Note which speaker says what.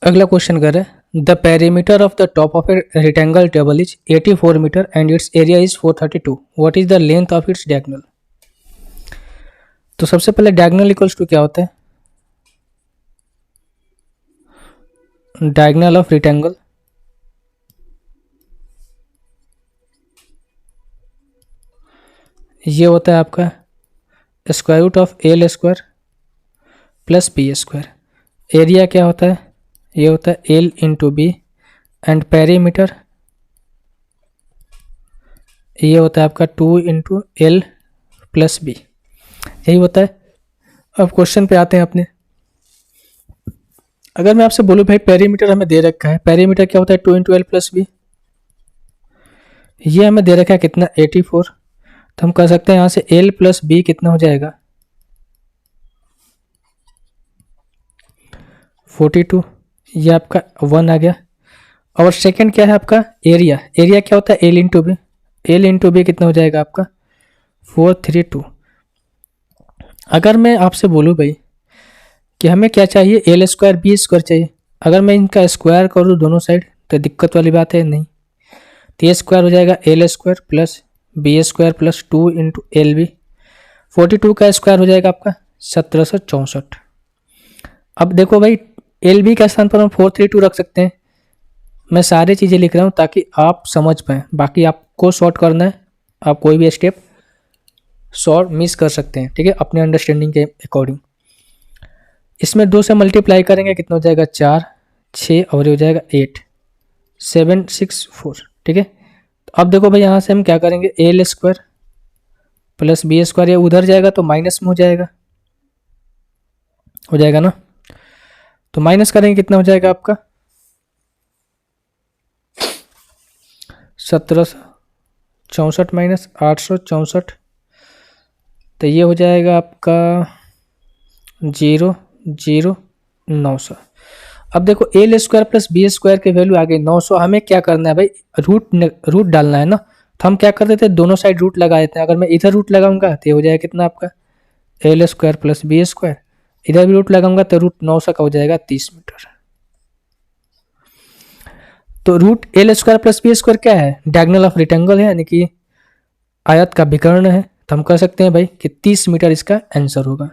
Speaker 1: अगला क्वेश्चन कर रहे हैं the perimeter of the top of a rectangle table is 84 metre and its area is 432. What is the length of its diagonal. तो सबसे पहले diagonal equals to क्या होता है, डायगोनल ऑफ रेक्टेंगल ये होता है आपका square root of L square plus B square. Area क्या होता है, ये होता है L into B and perimeter ये होता है आपका 2 इंटू एल प्लस बी, यही होता है. अब क्वेश्चन पे आते हैं अपने. अगर मैं आपसे बोलूँ भाई पेरीमीटर हमें दे रखा है, पेरीमीटर क्या होता है 2 इंटू एल प्लस बी, ये हमें दे रखा है कितना 84. तो हम कह सकते हैं यहाँ से एल प्लस बी कितना हो जाएगा 42, ये आपका 1 आ गया. और सेकंड क्या है आपका एरिया, एरिया क्या होता है L into B, L into B कितना हो जाएगा आपका 432. अगर मैं आपसे बोलूँ भाई कि हमें क्या चाहिए एल स्क्वायर बी स्क्वायर चाहिए, अगर मैं इनका स्क्वायर करूँ दोनों साइड तो दिक्कत वाली बात है नहीं. तो ये स्क्वायर हो जाएगा L square plus B square plus 2 into L B. 42 का स्क्वायर हो जाएगा आपका 1764. अब देखो भाई एल बी का स्थान पर हम 432 रख सकते हैं. मैं सारी चीज़ें लिख रहा हूँ ताकि आप समझ पाएँ, बाकी आपको शॉर्ट करना है, आप कोई भी स्टेप शॉर्ट मिस कर सकते हैं, ठीक है, अपने अंडरस्टैंडिंग के अकॉर्डिंग. इसमें 2 से मल्टीप्लाई करेंगे कितना हो जाएगा 4, 6 और ये हो जाएगा 8, 764, ठीक है. तो अब देखो भाई यहाँ से हम क्या करेंगे L square plus B square, ये उधर जाएगा तो माइनस में हो जाएगा ना. तो माइनस करेंगे कितना हो जाएगा आपका 1764 माइनस 864, तो ये हो जाएगा आपका 0, 0, 900. अब देखो L square plus B square की वैल्यू आ गई 900. हमें क्या करना है भाई रूट डालना है ना, तो हम क्या कर देते हैं दोनों साइड रूट लगा देते हैं. अगर मैं इधर रूट लगाऊंगा तो ये हो जाएगा कितना आपका L square plus B square, इधर भी रूट लगाऊंगा तो रूट 900 का हो जाएगा 30 मीटर. तो root L square plus B square क्या है डायगोनल ऑफ रेक्टेंगल है, यानी कि आयत का विकर्ण है. तो हम कह सकते हैं भाई कि 30 मीटर इसका आंसर होगा.